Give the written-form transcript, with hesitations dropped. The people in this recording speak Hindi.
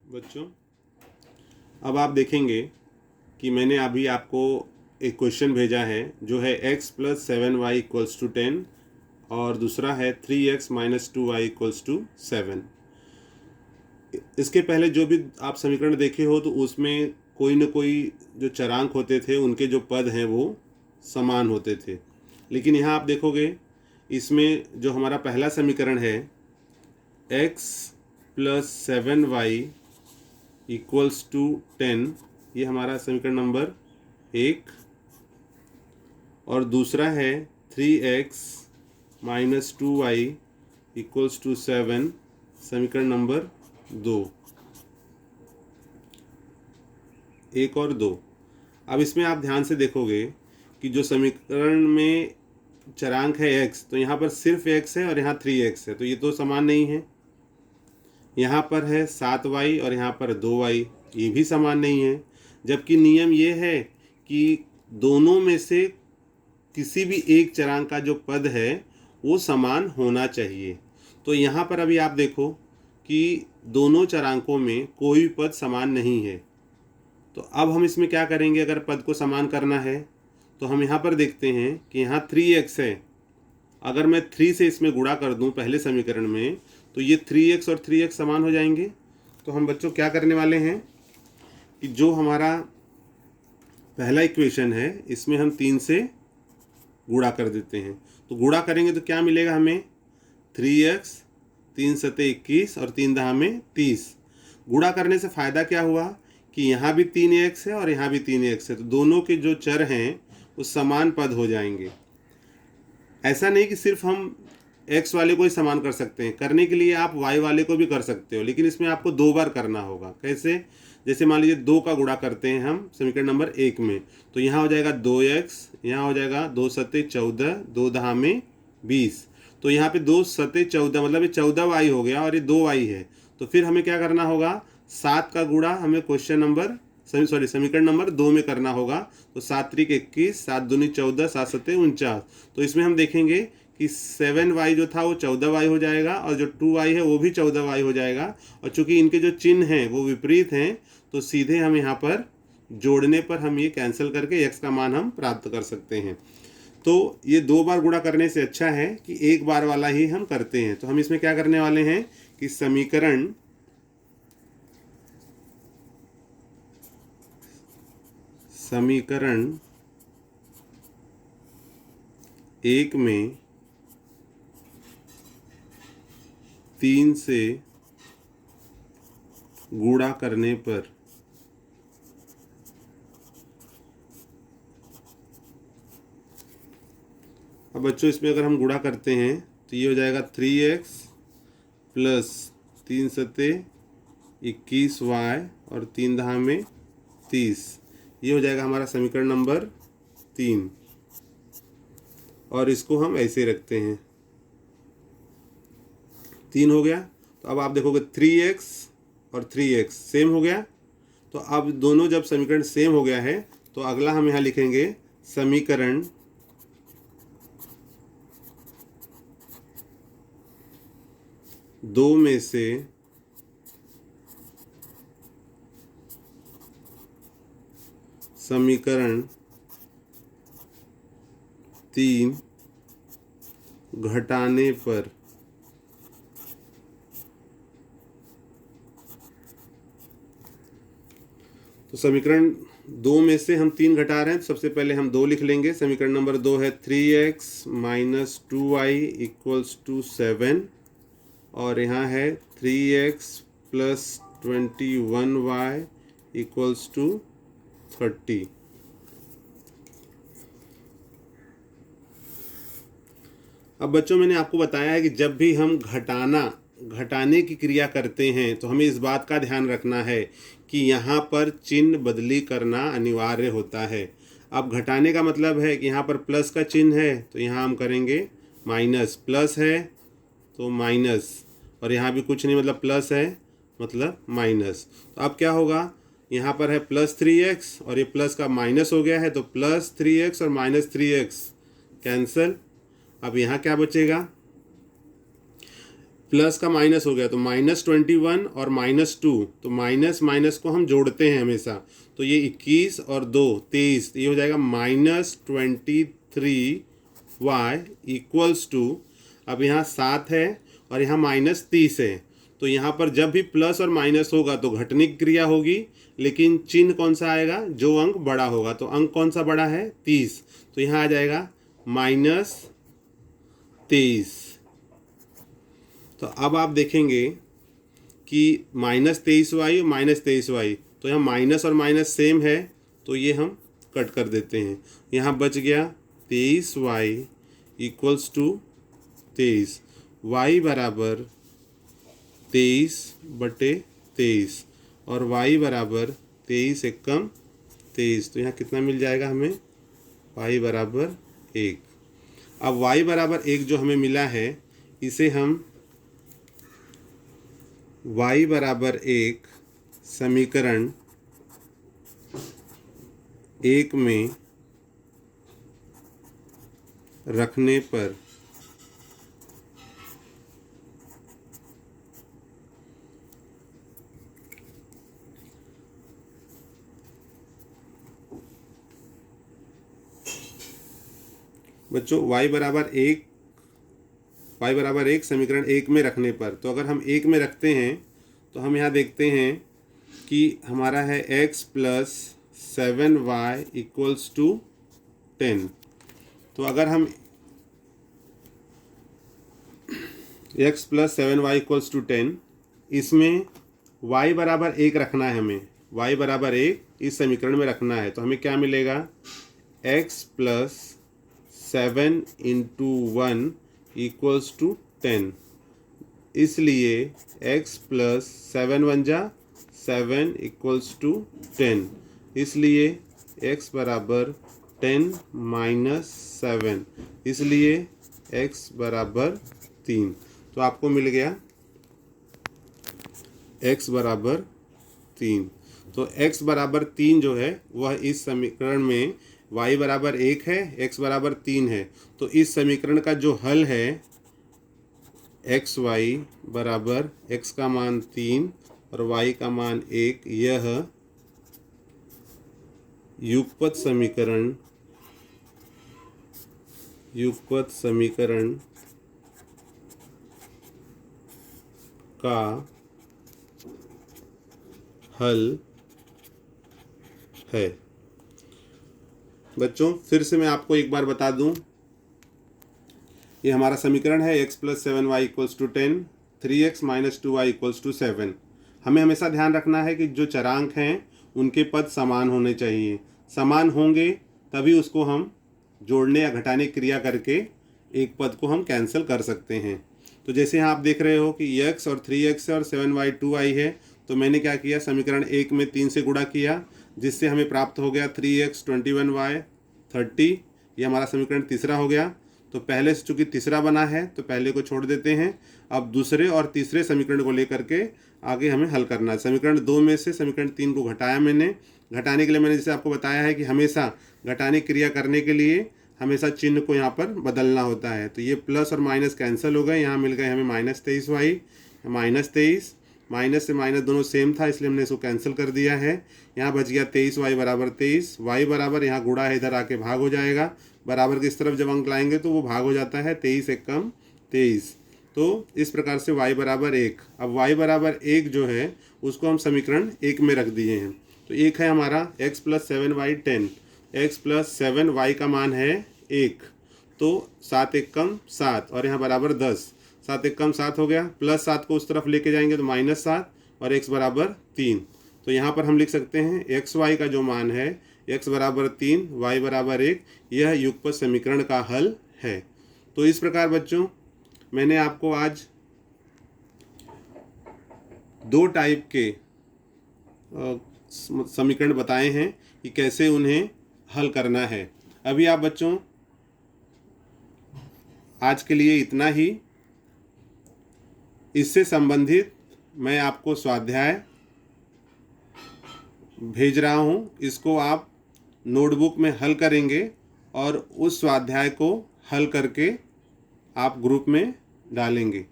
बच्चों, अब आप देखेंगे कि मैंने अभी आपको एक क्वेश्चन भेजा है जो है x plus 7y equals to 10 और दूसरा है 3x minus 2y equals to 7। इसके पहले जो भी आप समीकरण देखे हो तो उसमें कोई न कोई जो चरांक होते थे उनके जो पद हैं वो समान होते थे, लेकिन यहाँ आप देखोगे इसमें जो हमारा पहला समीकरण है x plus 7y equals to 10, ये हमारा समीकरण नंबर 1, और दूसरा है 3x minus 2y equals to 7, समीकरण नंबर 2, 1 और 2। अब इसमें आप ध्यान से देखोगे कि जो समीकरण में चरांक है x, तो यहाँ पर सिर्फ x है और यहाँ 3x है, तो ये तो समान नहीं है। यहाँ पर है 7y और यहाँ पर 2y, ये भी समान नहीं है। जबकि नियम ये है कि दोनों में से किसी भी एक चरांक का जो पद है वो समान होना चाहिए। तो यहाँ पर अभी आप देखो कि दोनों चरांकों में कोई पद समान नहीं है। तो अब हम इसमें क्या करेंगे, अगर पद को समान करना है तो हम यहाँ पर देखते हैं कि यहाँ 3x है। अगर मैं 3 से इसमें गुणा कर दूँ पहले समीकरण में, तो ये 3x और 3x समान हो जाएंगे। तो हम बच्चों क्या करने वाले हैं कि जो हमारा पहला इक्वेशन है इसमें हम 3 से गुणा कर देते हैं। तो गुणा करेंगे तो क्या मिलेगा हमें, 3x, 3 सते 21 और 3 दहा में 30। गुणा करने से फ़ायदा क्या हुआ कि यहाँ भी 3x है और यहाँ भी 3x है, तो दोनों के जो चर हैं वो समान पद हो जाएंगे। ऐसा नहीं कि सिर्फ हम x वाले को ही समान कर सकते हैं, करने के लिए आप y वाले को भी कर सकते हो, लेकिन इसमें आपको 2 बार करना होगा। कैसे, जैसे मान लीजिए 2 का गुणा करते हैं हम समीकरण नंबर 1 में, तो यहाँ हो जाएगा 2x, यहाँ हो जाएगा 2 सते 14, 2 दहा में 20। तो यहाँ पे 2 सते 14 मतलब ये 14y हो गया और ये 2y है। तो फिर हमें क्या करना होगा, 7 का गुणा हमें समीकरण नंबर 2 में करना होगा। तो 7 त्रिक 21, 7 दूनी 14, 7 सते 49। तो इसमें हम देखेंगे कि 7y जो था वो 14y हो जाएगा और जो 2y है वो भी 14y हो जाएगा। और चूंकि इनके जो चिन्ह हैं वो विपरीत हैं, तो सीधे हम यहाँ पर जोड़ने पर हम ये कैंसिल करके x का मान हम प्राप्त कर सकते हैं। तो ये 2 बार गुणा करने से अच्छा है कि 1 बार वाला ही हम करते हैं। तो हम इसमें क्या करने वाले हैं कि समीकरण एक में 3 से गुणा करने पर अब बच्चों इसमें अगर हम गुणा करते हैं तो ये हो जाएगा 3x प्लस 3 सते 21y और 3 दहा में 30। ये हो जाएगा हमारा समीकरण नंबर 3, और इसको हम ऐसे रखते हैं, 3 हो गया। तो अब आप देखोगे 3x और 3x सेम हो गया। तो अब दोनों जब समीकरण सेम हो गया है तो अगला हम यहाँ लिखेंगे समीकरण दो में से समीकरण 3 घटाने पर तो समीकरण 2 में से हम 3 घटा रहे हैं, तो सबसे पहले हम 2 लिख लेंगे। समीकरण नंबर 2 है 3x minus 2y equals to 7, और यहाँ है 3x plus 21y equals to 30। अब बच्चों मैंने आपको बताया है कि जब भी हम घटाने की क्रिया करते हैं तो हमें इस बात का ध्यान रखना है कि यहाँ पर चिन्ह बदली करना अनिवार्य होता है। अब घटाने का मतलब है कि यहाँ पर प्लस का चिन्ह है तो यहाँ हम करेंगे माइनस, प्लस है तो माइनस, और यहाँ भी कुछ नहीं मतलब प्लस है मतलब माइनस। तो अब क्या होगा, यहाँ पर है प्लस 3x और ये प्लस का माइनस हो गया है, तो प्लस 3x और माइनस 3x कैंसल। अब यहाँ क्या बचेगा, प्लस का माइनस हो गया तो -21 और -2, तो माइनस माइनस को हम जोड़ते हैं हमेशा। तो ये 21 और 2 23, ये हो जाएगा -23y इक्वल्स टू, अब यहाँ 7 है और यहाँ -30 है। तो यहाँ पर जब भी प्लस और माइनस होगा तो घटने की क्रिया होगी, लेकिन चिन्ह कौन सा आएगा, जो अंक बड़ा होगा। तो अंक कौन सा बड़ा है, 30, तो यहाँ आ जाएगा -23। तो अब आप देखेंगे कि -23y और -23y, तो यहाँ माइनस और माइनस सेम है, तो ये हम कट कर देते हैं। यहाँ बच गया 23y इक्वल्स टू 23, y बराबर 23/23 और y बराबर 23 एकम 23। तो यहाँ कितना मिल जाएगा हमें, y बराबर 1। अब y बराबर 1 जो हमें मिला है, इसे हम y बराबर 1 समीकरण 1 में रखने पर बच्चों y बराबर 1 समीकरण 1 में रखने पर, तो अगर हम 1 में रखते हैं तो हम यहाँ देखते हैं कि हमारा है x plus 7y equals to 10। तो अगर हम x plus 7y equals to 10, इसमें y बराबर 1 रखना है हमें, y बराबर 1 इस समीकरण में रखना है। तो हमें क्या मिलेगा, x plus 7 into 1 equals to 10। इसलिए x प्लस 7 1 जा 7 इक्वल्स टू 10, इसलिए x बराबर 10 माइनस 7, इसलिए x बराबर 3। तो आपको मिल गया x बराबर 3। तो x बराबर 3 जो है वह इस समीकरण में y बराबर 1 है, x बराबर 3 है। तो इस समीकरण का जो हल है xy बराबर x का मान 3 और y का मान 1, यह युगपत समीकरण का हल है। बच्चों फिर से मैं आपको एक बार बता दूं, ये हमारा समीकरण है x plus 7y equals to 10, 3x minus 2y equals to 7। हमें हमेशा ध्यान रखना है कि जो चरांक हैं उनके पद समान होने चाहिए। समान होंगे तभी उसको हम जोड़ने या घटाने की क्रिया करके एक पद को हम कैंसिल कर सकते हैं। तो जैसे यहाँ आप देख रहे हो कि x और 3x है और 7y 2y है, तो मैंने क्या किया, समीकरण 1 में 3 से गुणा किया, जिससे हमें प्राप्त हो गया 3x 21y 30। ये हमारा समीकरण तीसरा हो गया। तो पहले से चूंकि तीसरा बना है तो पहले को छोड़ देते हैं। अब दूसरे और तीसरे समीकरण को लेकर के आगे हमें हल करना है। समीकरण 2 में से समीकरण 3 को घटाया मैंने। घटाने के लिए मैंने जैसे आपको बताया है कि हमेशा घटाने क्रिया करने के लिए हमेशा चिन्ह को यहाँ पर बदलना होता है। तो ये प्लस और माइनस कैंसिल हो गए, यहाँ मिल गए हमें -23y, -23, माइनस से माइनस दोनों सेम था इसलिए हमने इसको कैंसिल कर दिया है। यहाँ बच गया 23y बराबर 23, y बराबर यहाँ गुणा है इधर आके भाग हो जाएगा, बराबर की इस तरफ जब अंक लाएंगे तो वो भाग हो जाता है, 23 एकम 23। तो इस प्रकार से y बराबर 1। अब y बराबर 1 जो है उसको हम समीकरण 1 में रख दिए हैं। तो एक है हमारा x plus 7y 10, x plus 7y का मान है 1, तो 7 एकम 7 और यहाँ बराबर 10, 7 एकम 7 हो गया, प्लस 7 को उस तरफ लेके जाएंगे तो -7 और x बराबर 3। तो यहाँ पर हम लिख सकते हैं xy का जो मान है x बराबर 3, y बराबर 1, यह युगपत समीकरण का हल है। तो इस प्रकार बच्चों मैंने आपको आज 2 टाइप के समीकरण बताए हैं कि कैसे उन्हें हल करना है। अभी आप बच्चों आज के लिए इतना ही। इससे संबंधित मैं आपको स्वाध्याय भेज रहा हूँ, इसको आप नोटबुक में हल करेंगे और उस स्वाध्याय को हल करके आप ग्रुप में डालेंगे।